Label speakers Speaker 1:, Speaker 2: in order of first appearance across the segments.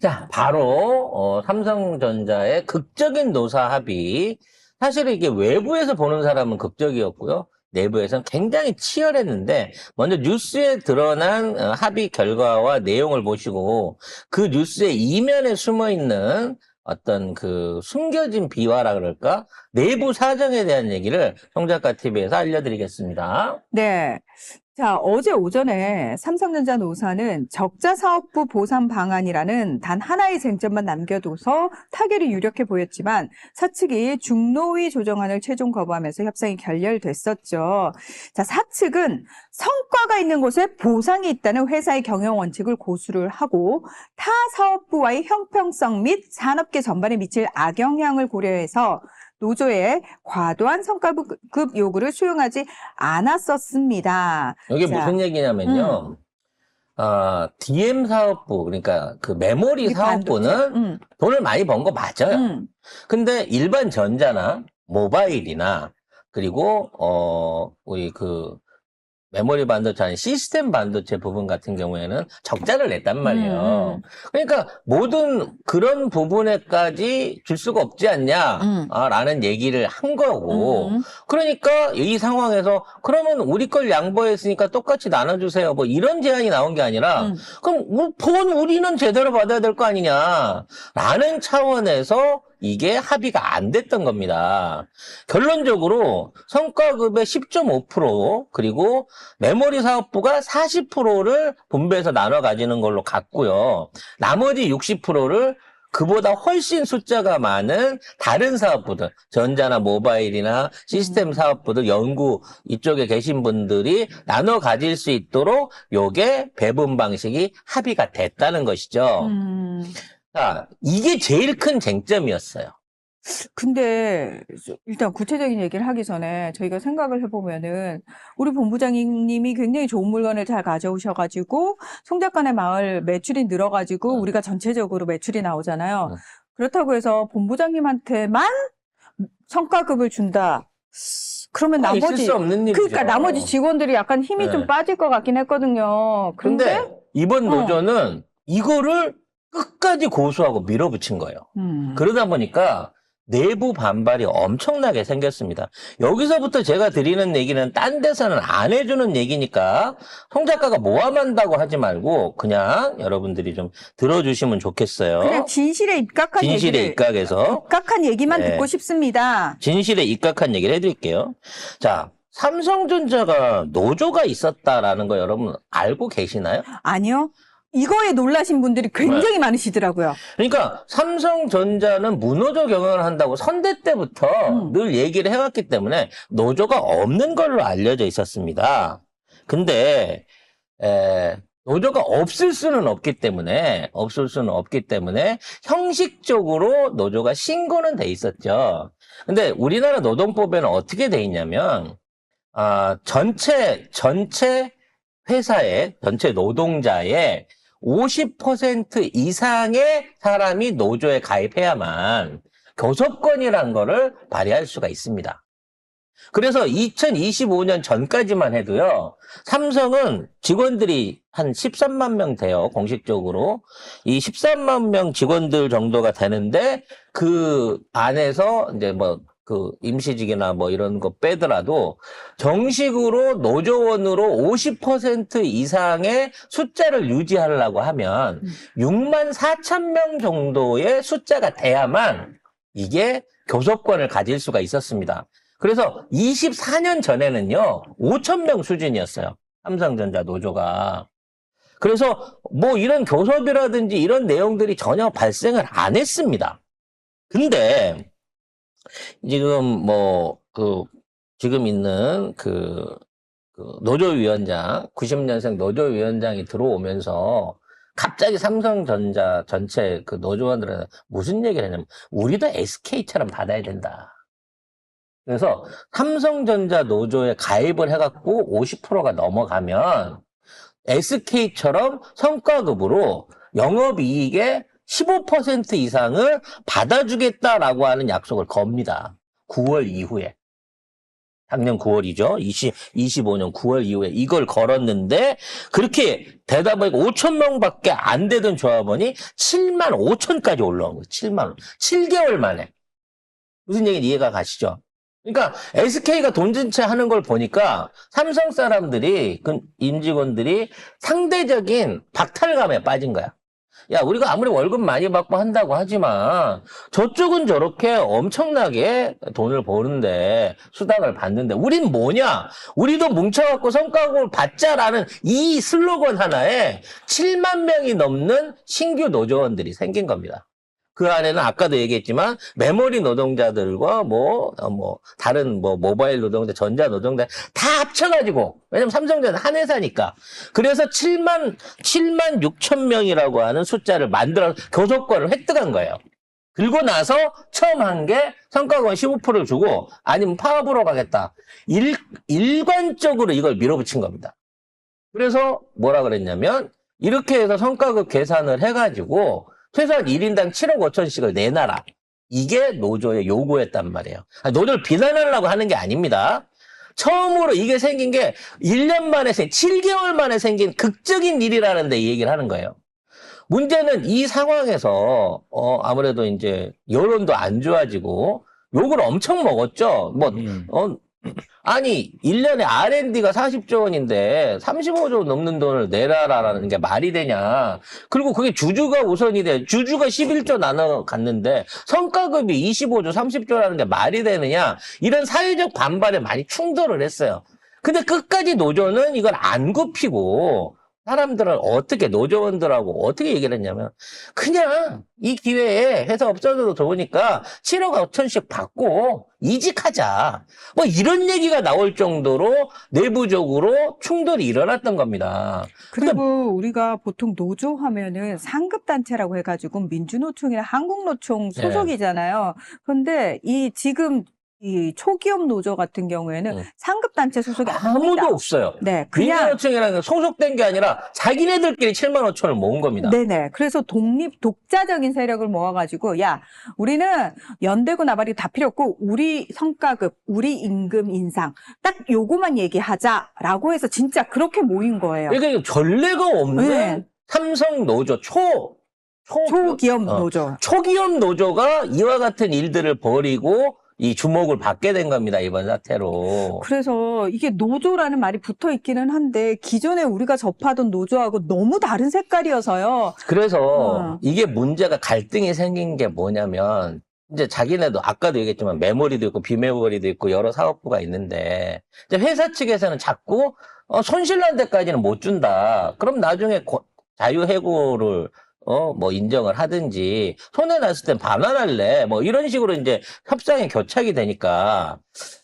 Speaker 1: 자, 바로 삼성전자의 극적인 노사 합의. 사실 이게 외부에서 보는 사람은 극적이었고요. 내부에서는 굉장히 치열했는데 먼저 뉴스에 드러난 합의 결과와 내용을 보시고 그 뉴스의 이면에 숨어있는 어떤 그 숨겨진 비화라 그럴까? 내부 사정에 대한 얘기를 송작가 TV에서 알려드리겠습니다.
Speaker 2: 네. 자, 어제 오전에 삼성전자 노사는 적자 사업부 보상 방안이라는 단 하나의 쟁점만 남겨둬서 타결이 유력해 보였지만 사측이 중노위 조정안을 최종 거부하면서 협상이 결렬됐었죠. 자, 사측은 성과가 있는 곳에 보상이 있다는 회사의 경영 원칙을 고수를 하고 타 사업부와의 형평성 및 산업계 전반에 미칠 악영향을 고려해서 노조의 과도한 성과급 요구를 수용하지 않았었습니다.
Speaker 1: 이게
Speaker 2: 자,
Speaker 1: 무슨 얘기냐면요. DM 사업부, 그러니까 그 메모리
Speaker 2: 이 반도체.
Speaker 1: 사업부는 돈을 많이 번 거 맞아요. 근데 일반 전자나 모바일이나 그리고 우리 그 메모리 반도체 아닌 시스템 반도체 부분 같은 경우에는 적자를 냈단 말이에요. 그러니까 모든 그런 부분에까지 줄 수가 없지 않냐 라는 얘기를 한 거고 그러니까 이 상황에서 그러면 우리 걸 양보했으니까 똑같이 나눠주세요 뭐 이런 제안이 나온 게 아니라 그럼 돈 우리는 제대로 받아야 될 거 아니냐 라는 차원에서 이게 합의가 안 됐던 겁니다. 결론적으로 성과급의 10.5% 그리고 메모리 사업부가 40%를 분배해서 나눠 가지는 걸로 갔고요. 나머지 60%를 그보다 훨씬 숫자가 많은 다른 사업부들, 전자나 모바일이나 시스템 사업부들, 연구 이쪽에 계신 분들이 나눠 가질 수 있도록 요게 배분 방식이 합의가 됐다는 것이죠. 자, 이게 제일 큰 쟁점이었어요.
Speaker 2: 근데 일단 구체적인 얘기를 하기 전에 저희가 생각을 해보면은 우리 본부장님이 굉장히 좋은 물건을 잘 가져오셔가지고 송작간의 마을 매출이 늘어가지고 우리가 전체적으로 매출이 나오잖아요. 그렇다고 해서 본부장님한테만 성과급을 준다. 그러면
Speaker 1: 있을
Speaker 2: 나머지
Speaker 1: 수 없는 일이죠.
Speaker 2: 그러니까 나머지 직원들이 약간 힘이 좀 빠질 것 같긴 했거든요.
Speaker 1: 근데 이번 노조는 이거를 끝까지 고수하고 밀어붙인 거예요. 그러다 보니까 내부 반발이 엄청나게 생겼습니다. 여기서부터 제가 드리는 얘기는 딴 데서는 안 해주는 얘기니까 송 작가가 모함한다고 하지 말고 그냥 여러분들이 좀 들어주시면 좋겠어요.
Speaker 2: 그냥 진실에 입각한
Speaker 1: 진실에 입각해서
Speaker 2: 입각한 얘기만
Speaker 1: 네.
Speaker 2: 듣고 싶습니다.
Speaker 1: 진실에 입각한 얘기를 해드릴게요. 자, 삼성전자가 노조가 있었다라는 거 여러분 알고 계시나요?
Speaker 2: 아니요. 이거에 놀라신 분들이 굉장히 많으시더라고요.
Speaker 1: 그러니까 삼성전자는 무노조 경영을 한다고 선대 때부터 늘 얘기를 해왔기 때문에 노조가 없는 걸로 알려져 있었습니다. 근데 노조가 없을 수는 없기 때문에 형식적으로 노조가 신고는 돼 있었죠. 근데 우리나라 노동법에는 어떻게 돼 있냐면 전체 회사의 전체 노동자의 50% 이상의 사람이 노조에 가입해야만 교섭권이라는 거를 발휘할 수가 있습니다. 그래서 2025년 전까지만 해도요, 삼성은 직원들이 한 13만 명 돼요, 공식적으로. 이 13만 명 직원들 정도가 되는데, 그 안에서 이제 그 임시직이나 뭐 이런 거 빼더라도 정식으로 노조원으로 50% 이상의 숫자를 유지하려고 하면 6만 4천 명 정도의 숫자가 돼야만 이게 교섭권을 가질 수가 있었습니다. 그래서 24년 전에는요, 5천 명 수준이었어요. 삼성전자 노조가. 그래서 뭐 이런 교섭이라든지 이런 내용들이 전혀 발생을 안 했습니다. 근데 지금 지금 있는 노조위원장, 90년생 노조위원장이 들어오면서 갑자기 삼성전자 전체 그 노조원들은 무슨 얘기를 했냐면, 우리도 SK처럼 받아야 된다. 그래서 삼성전자 노조에 가입을 해갖고 50%가 넘어가면 SK처럼 성과급으로 영업이익의 15% 이상을 받아주겠다라고 하는 약속을 겁니다. 9월 이후에. 작년 9월이죠. 25년 9월 이후에 이걸 걸었는데 그렇게 되다 보니까 5천 명밖에 안 되던 조합원이 7만 5천까지 올라온 거예요. 7만 원. 7개월 만에. 무슨 얘기인지 이해가 가시죠? 그러니까 SK가 돈진채 하는 걸 보니까 삼성 사람들이, 그 임직원들이 상대적인 박탈감에 빠진 거야. 야, 우리가 아무리 월급 많이 받고 한다고 하지만 저쪽은 저렇게 엄청나게 돈을 버는데 수당을 받는데 우린 뭐냐? 우리도 뭉쳐갖고 성과급을 받자라는 이 슬로건 하나에 7만 명이 넘는 신규 노조원들이 생긴 겁니다. 그 안에는 아까도 얘기했지만 메모리 노동자들과 다른 모바일 노동자, 전자 노동자 다 합쳐가지고, 왜냐면 삼성전자 한 회사니까. 그래서 7만 6천 명이라고 하는 숫자를 만들어서 교섭권을 획득한 거예요. 그리고 나서 처음 한 게 성과급은 15%를 주고 아니면 파업으로 가겠다. 일관적으로 이걸 밀어붙인 겁니다. 그래서 뭐라 그랬냐면 이렇게 해서 성과급 계산을 해가지고 최소한 1인당 7억 5천씩을 내놔라. 이게 노조의 요구였단 말이에요. 노조를 비난하려고 하는 게 아닙니다. 처음으로 이게 생긴 게 1년 만에 7개월 만에 생긴 극적인 일이라는데 이 얘기를 하는 거예요. 문제는 이 상황에서 아무래도 이제 여론도 안 좋아지고 욕을 엄청 먹었죠. 아니 1년에 R&D가 40조 원인데 35조 넘는 돈을 내라라는 게 말이 되냐. 그리고 그게 주주가 우선이 돼. 주주가 11조 나눠 갔는데 성과급이 25조 30조라는 게 말이 되느냐. 이런 사회적 반발에 많이 충돌을 했어요. 근데 끝까지 노조는 이걸 안 굽히고 사람들은 노조원들하고 어떻게 얘기를 했냐면, 그냥 이 기회에 회사 없어져도 좋으니까 7억 5천씩 받고 이직하자. 이런 얘기가 나올 정도로 내부적으로 충돌이 일어났던 겁니다.
Speaker 2: 그리고 우리가 보통 노조 하면은 상급단체라고 해가지고 민주노총이나 한국노총 소속이잖아요. 그런데 지금 이 초기업 노조 같은 경우에는 상급단체 소속이
Speaker 1: 아무도 없어요.
Speaker 2: 네, 그냥
Speaker 1: 민주노총이라는 게 소속된 게 아니라 자기네들끼리 7만 5천을 모은 겁니다.
Speaker 2: 네네. 그래서 독자적인 세력을 모아가지고 야, 우리는 연대고 나발이 다 필요 없고 우리 성과급, 우리 임금 인상 딱 요거만 얘기하자라고 해서 진짜 그렇게 모인 거예요.
Speaker 1: 이게 전례가 없는 삼성 노조
Speaker 2: 초기업 노조.
Speaker 1: 초기업 노조가 이와 같은 일들을 벌이고 이 주목을 받게 된 겁니다, 이번 사태로.
Speaker 2: 그래서 이게 노조라는 말이 붙어 있기는 한데 기존에 우리가 접하던 노조하고 너무 다른 색깔이어서요.
Speaker 1: 그래서 이게 문제가 갈등이 생긴 게 뭐냐면 이제 자기네도 아까도 얘기했지만 메모리도 있고 비메모리도 있고 여러 사업부가 있는데 이제 회사 측에서는 자꾸 손실난 데까지는 못 준다. 그럼 나중에 자유해고를 인정을 하든지, 손해났을 땐 반환할래. 이런 식으로 이제 협상에 교착이 되니까,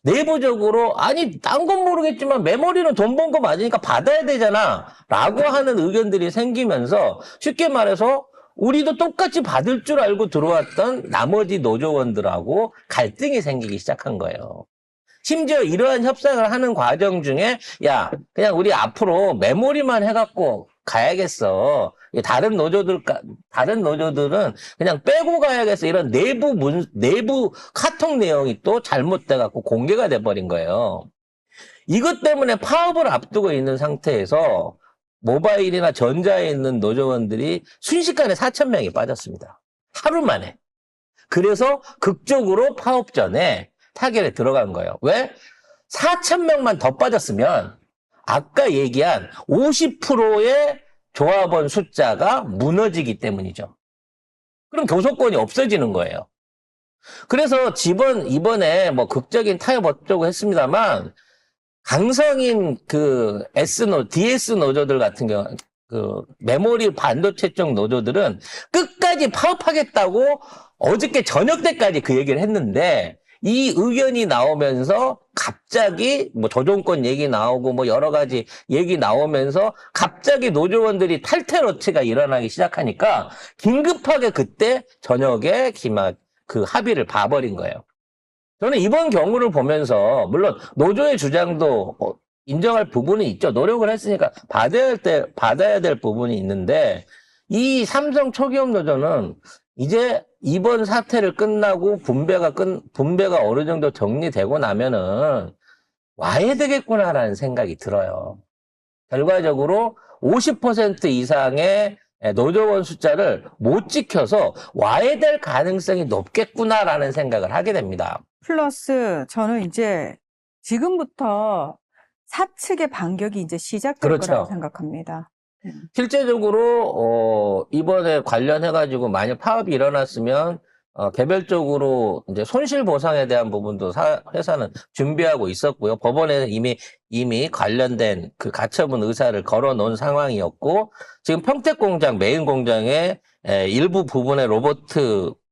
Speaker 1: 내부적으로, 아니, 딴 건 모르겠지만 메모리는 돈 번 거 맞으니까 받아야 되잖아. 라고 하는 의견들이 생기면서, 쉽게 말해서, 우리도 똑같이 받을 줄 알고 들어왔던 나머지 노조원들하고 갈등이 생기기 시작한 거예요. 심지어 이러한 협상을 하는 과정 중에, 야, 그냥 우리 앞으로 메모리만 해갖고 가야겠어. 다른 노조들은 그냥 빼고 가야겠어. 이런 내부 카톡 내용이 또 잘못돼갖고 공개가 돼버린 거예요. 이것 때문에 파업을 앞두고 있는 상태에서 모바일이나 전자에 있는 노조원들이 순식간에 4,000명이 빠졌습니다. 하루 만에. 그래서 극적으로 파업 전에 타결에 들어간 거예요. 왜? 4,000명만 더 빠졌으면 아까 얘기한 50%의 조합원 숫자가 무너지기 때문이죠. 그럼 교섭권이 없어지는 거예요. 그래서 이번에 극적인 타협 어쩌고 했습니다만, 강성인 DS 노조들 같은 경우, 메모리 반도체 쪽 노조들은 끝까지 파업하겠다고 어저께 저녁 때까지 그 얘기를 했는데, 이 의견이 나오면서 갑자기 조정권 얘기 나오고 여러 가지 얘기 나오면서 갑자기 노조원들이 탈퇴로치가 일어나기 시작하니까 긴급하게 그때 저녁에 합의를 봐버린 거예요. 저는 이번 경우를 보면서 물론 노조의 주장도 인정할 부분이 있죠. 노력을 했으니까 받아야 될 부분이 있는데 이 삼성 초기업 노조는 이제 이번 사태를 끝나고 분배가 어느 정도 정리되고 나면은 와야 되겠구나라는 생각이 들어요. 결과적으로 50% 이상의 노조원 숫자를 못 지켜서 와야 될 가능성이 높겠구나라는 생각을 하게 됩니다.
Speaker 2: 플러스 저는 이제 지금부터 사측의 반격이 이제 시작될
Speaker 1: 그렇죠.
Speaker 2: 거라고 생각합니다.
Speaker 1: 실제적으로 이번에 관련해가지고 만약 파업이 일어났으면 개별적으로 이제 손실 보상에 대한 부분도 회사는 준비하고 있었고요. 법원에는 이미 관련된 그 가처분 의사를 걸어놓은 상황이었고, 지금 평택공장 메인 공장에 일부 부분의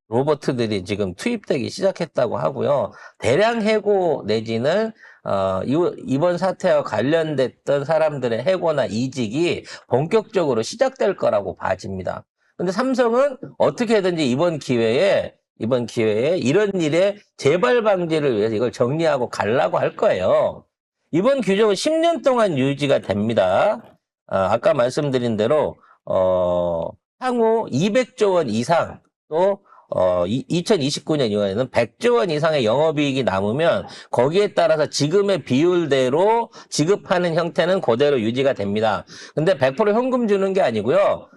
Speaker 1: 로버트들이 지금 투입되기 시작했다고 하고요. 대량 해고 내지는 이번 사태와 관련됐던 사람들의 해고나 이직이 본격적으로 시작될 거라고 봐집니다. 근데 삼성은 어떻게든지 이번 기회에 이런 일의 재발 방지를 위해서 이걸 정리하고 가려고 할 거예요. 이번 규정은 10년 동안 유지가 됩니다. 아까 말씀드린 대로 향후 200조 원 이상 또 2029년 이후에는 100조 원 이상의 영업이익이 남으면 거기에 따라서 지금의 비율대로 지급하는 형태는 그대로 유지가 됩니다. 근데 100% 현금 주는 게 아니고요.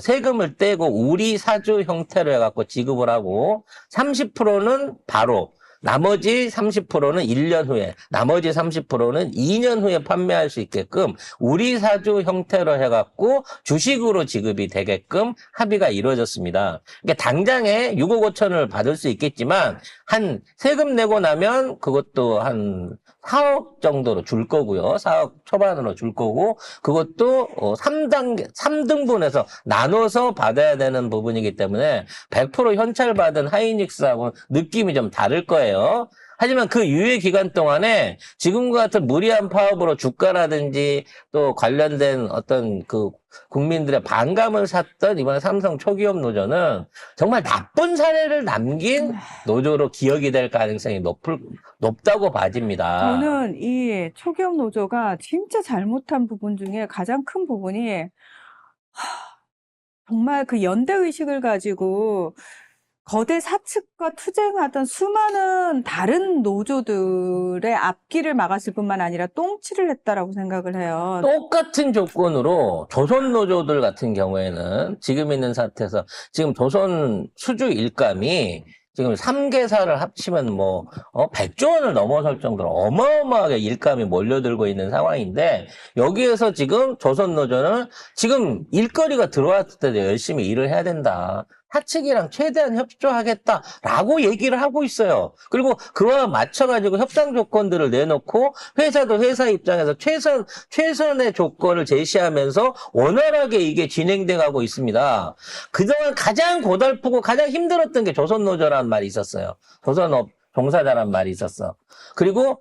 Speaker 1: 세금을 떼고 우리 사주 형태로 해갖고 지급을 하고 30%는 바로, 나머지 30%는 1년 후에, 나머지 30%는 2년 후에 판매할 수 있게끔 우리 사주 형태로 해갖고 주식으로 지급이 되게끔 합의가 이루어졌습니다. 그러니까 당장에 6억 5천을 받을 수 있겠지만 한 세금 내고 나면 그것도 한 4억 정도로 줄 거고요. 4억 초반으로 줄 거고, 그것도 3등분해서 나눠서 받아야 되는 부분이기 때문에 100% 현찰받은 하이닉스하고는 느낌이 좀 다를 거예요. 하지만 그 유예 기간 동안에 지금과 같은 무리한 파업으로 주가라든지 또 관련된 어떤 그 국민들의 반감을 샀던 이번에 삼성 초기업 노조는 정말 나쁜 사례를 남긴 노조로 기억이 될 가능성이 높다고 봐집니다.
Speaker 2: 저는 이 초기업 노조가 진짜 잘못한 부분 중에 가장 큰 부분이 정말 그 연대의식을 가지고 거대 사측과 투쟁하던 수많은 다른 노조들의 앞길을 막았을 뿐만 아니라 똥칠을 했다라고 생각을 해요.
Speaker 1: 똑같은 조건으로 조선 노조들 같은 경우에는 지금 있는 사태에서 지금 조선 수주 일감이 지금 3개사를 합치면 100조 원을 넘어설 정도로 어마어마하게 일감이 몰려들고 있는 상황인데, 여기에서 지금 조선 노조는 지금 일거리가 들어왔을 때도 열심히 일을 해야 된다. 사측이랑 최대한 협조하겠다라고 얘기를 하고 있어요. 그리고 그와 맞춰가지고 협상 조건들을 내놓고 회사도 회사 입장에서 최선의 조건을 제시하면서 원활하게 이게 진행돼 가고 있습니다. 그동안 가장 고달프고 가장 힘들었던 게 조선노조라는 말이 있었어요. 조선업 종사자란 말이 있었어. 그리고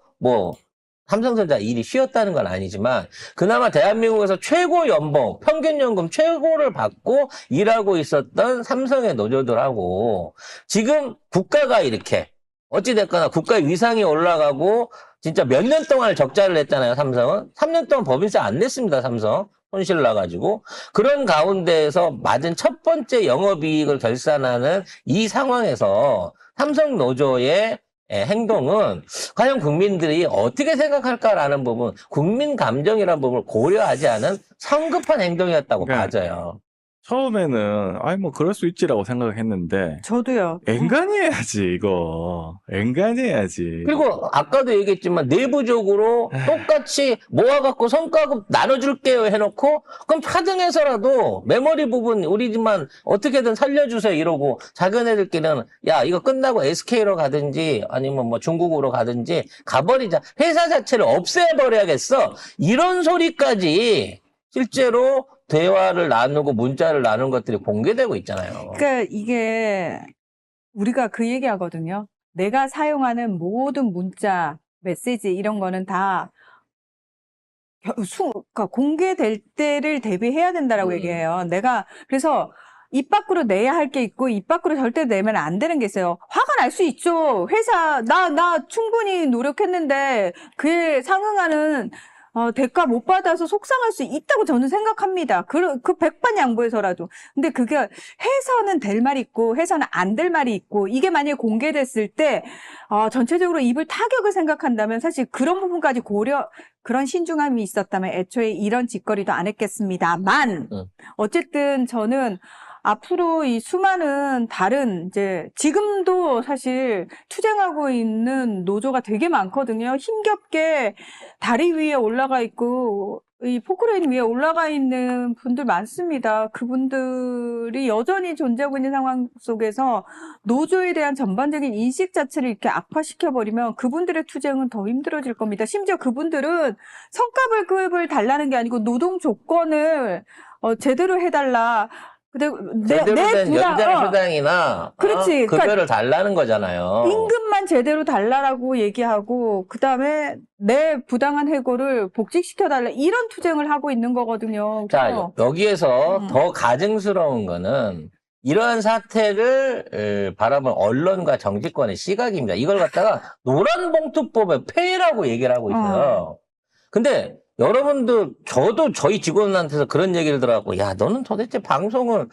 Speaker 1: 삼성전자 일이 쉬었다는 건 아니지만 그나마 대한민국에서 최고 연봉, 평균 연금 최고를 받고 일하고 있었던 삼성의 노조들하고 지금 국가가 이렇게 어찌됐거나 국가의 위상이 올라가고 진짜 몇 년 동안 적자를 냈잖아요, 삼성은. 3년 동안 법인세 안 냈습니다, 삼성. 손실 나가지고. 그런 가운데에서 맞은 첫 번째 영업이익을 결산하는 이 상황에서 삼성 노조의 행동은 과연 국민들이 어떻게 생각할까라는 부분, 국민 감정이라는 부분을 고려하지 않은 성급한 행동이었다고 봐져요.
Speaker 3: 처음에는 그럴 수 있지라고 생각을 했는데
Speaker 2: 저도요.
Speaker 3: 엔간히 해야지. 이거 엔간히 해야지.
Speaker 1: 그리고 아까도 얘기했지만 내부적으로 똑같이 모아갖고 성과급 나눠줄게요 해놓고 그럼 차등해서라도 메모리 부분 우리 집만 어떻게든 살려주세요 이러고 작은 애들끼리는 야 이거 끝나고 SK로 가든지 아니면 중국으로 가든지 가버리자, 회사 자체를 없애버려야겠어, 이런 소리까지 실제로 대화를 나누고 문자를 나눈 것들이 공개되고 있잖아요.
Speaker 2: 그러니까 이게 우리가 그 얘기 하거든요. 내가 사용하는 모든 문자, 메시지 이런 거는 다 그러니까 공개될 때를 대비해야 된다라고 얘기해요. 내가 그래서 입 밖으로 내야 할 게 있고 입 밖으로 절대 내면 안 되는 게 있어요. 화가 날 수 있죠. 회사 나 충분히 노력했는데 그에 상응하는 대가 못 받아서 속상할 수 있다고 저는 생각합니다. 그 백반 양보해서라도. 근데 그게 해서는 될 말이 있고 해서는 안 될 말이 있고 이게 만약에 공개됐을 때 전체적으로 입을 타격을 생각한다면 사실 그런 부분까지 그런 신중함이 있었다면 애초에 이런 짓거리도 안 했겠습니다만 어쨌든 저는 앞으로 이 수많은 다른 이제 지금도 사실 투쟁하고 있는 노조가 되게 많거든요. 힘겹게 다리 위에 올라가 있고 이 포크레인 위에 올라가 있는 분들 많습니다. 그분들이 여전히 존재하고 있는 상황 속에서 노조에 대한 전반적인 인식 자체를 이렇게 악화시켜버리면 그분들의 투쟁은 더 힘들어질 겁니다. 심지어 그분들은 성과급을 달라는 게 아니고 노동 조건을 제대로 해달라.
Speaker 1: 제대로 된 연장수당이나
Speaker 2: 그렇지.
Speaker 1: 급여를 달라는 거잖아요.
Speaker 2: 임금만 제대로 달라라고 얘기하고 그다음에 내 부당한 해고를 복직시켜달라 이런 투쟁을 하고 있는 거거든요.
Speaker 1: 자, 여기에서 더 가증스러운 거는 이러한 사태를 바라본 언론과 정치권의 시각입니다. 이걸 갖다가 노란봉투법의 폐해라고 얘기를 하고 있어요. 근데 여러분들, 저도 저희 직원한테서 그런 얘기를 들어갖고, 야, 너는 도대체 방송을,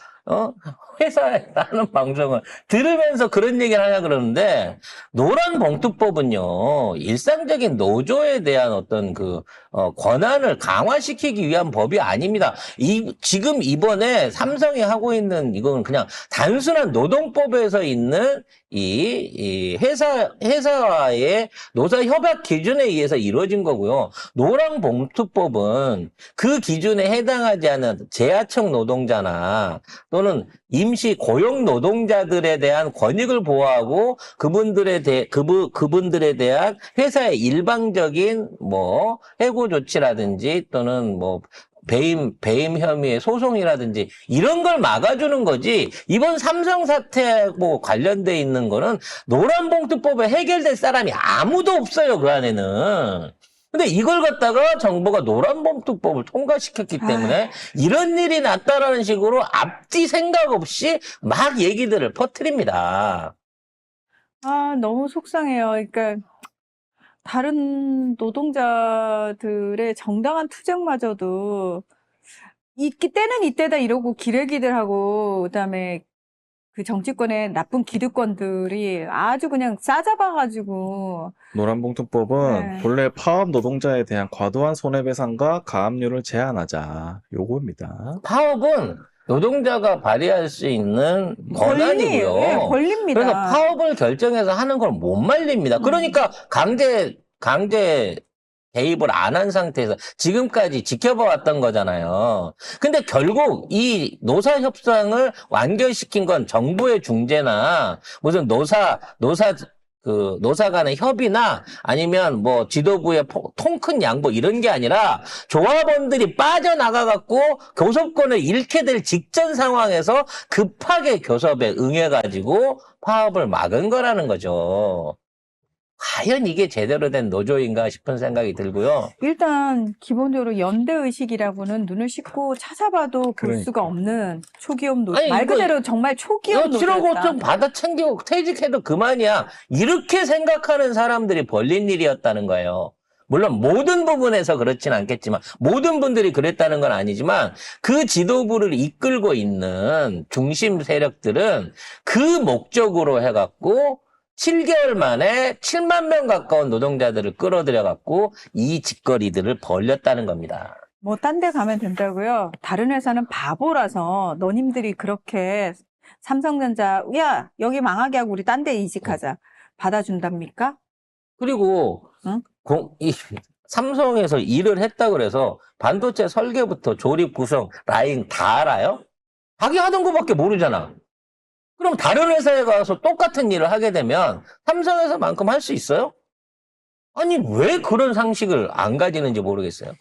Speaker 1: 회사에 하는 방송을 들으면서 그런 얘기를 하냐 그러는데, 노란봉투법은요, 일상적인 노조에 대한 어떤 권한을 강화시키기 위한 법이 아닙니다. 지금 이번에 삼성이 하고 있는 이건 그냥 단순한 노동법에서 있는 이 회사와의 노사 협약 기준에 의해서 이루어진 거고요. 노란봉투법은 그 기준에 해당하지 않은 재하청 노동자나 또는 임시 고용 노동자들에 대한 권익을 보호하고 그분들에 대한 회사의 일방적인 해고 조치라든지 또는 배임 혐의의 소송이라든지 이런 걸 막아주는 거지. 이번 삼성 사태하고 관련돼 있는 거는 노란봉투법에 해결될 사람이 아무도 없어요, 그 안에는. 근데 이걸 갖다가 정부가 노란봉투법을 통과시켰기 때문에 이런 일이 났다라는 식으로 앞뒤 생각 없이 막 얘기들을 퍼뜨립니다.
Speaker 2: 너무 속상해요. 그러니까 다른 노동자들의 정당한 투쟁마저도 때는 이때다 이러고 기레기들 하고 그다음에 그 정치권의 나쁜 기득권들이 아주 그냥 싸잡아가지고
Speaker 3: 노란봉투법은 본래 파업 노동자에 대한 과도한 손해배상과 가압류를 제한하자 요거입니다.
Speaker 1: 파업은 노동자가 발휘할 수 있는 권한이고요.
Speaker 2: 네, 권리입니다.
Speaker 1: 그래서 파업을 결정해서 하는 걸 못 말립니다. 그러니까 강제 대입을 안 한 상태에서 지금까지 지켜봐 왔던 거잖아요. 근데 결국 이 노사 협상을 완결시킨 건 정부의 중재나 무슨 노사 간의 협의나 아니면 지도부의 통 큰 양보 이런 게 아니라 조합원들이 빠져나가갖고 교섭권을 잃게 될 직전 상황에서 급하게 교섭에 응해가지고 파업을 막은 거라는 거죠. 과연 이게 제대로 된 노조인가 싶은 생각이 들고요.
Speaker 2: 일단 기본적으로 연대의식이라고는 눈을 씻고 찾아봐도 볼 수가 없는 초기업 노조. 말 그대로 정말 초기업 노조다.
Speaker 1: 7억 5천 받아 챙기고 퇴직해도 그만이야. 이렇게 생각하는 사람들이 벌린 일이었다는 거예요. 물론 모든 부분에서 그렇진 않겠지만 모든 분들이 그랬다는 건 아니지만 그 지도부를 이끌고 있는 중심 세력들은 그 목적으로 해갖고 7개월 만에 7만 명 가까운 노동자들을 끌어들여갖고 이 짓거리들을 벌렸다는 겁니다.
Speaker 2: 딴 데 가면 된다고요? 다른 회사는 바보라서 너님들이 그렇게 삼성전자 야 여기 망하게 하고 우리 딴 데 이직하자 받아준답니까?
Speaker 1: 그리고 삼성에서 일을 했다 그래서 반도체 설계부터 조립 구성 라인 다 알아요? 자기 하던 거밖에 모르잖아. 그럼 다른 회사에 가서 똑같은 일을 하게 되면 삼성에서만큼 할 수 있어요? 아니 왜 그런 상식을 안 가지는지 모르겠어요.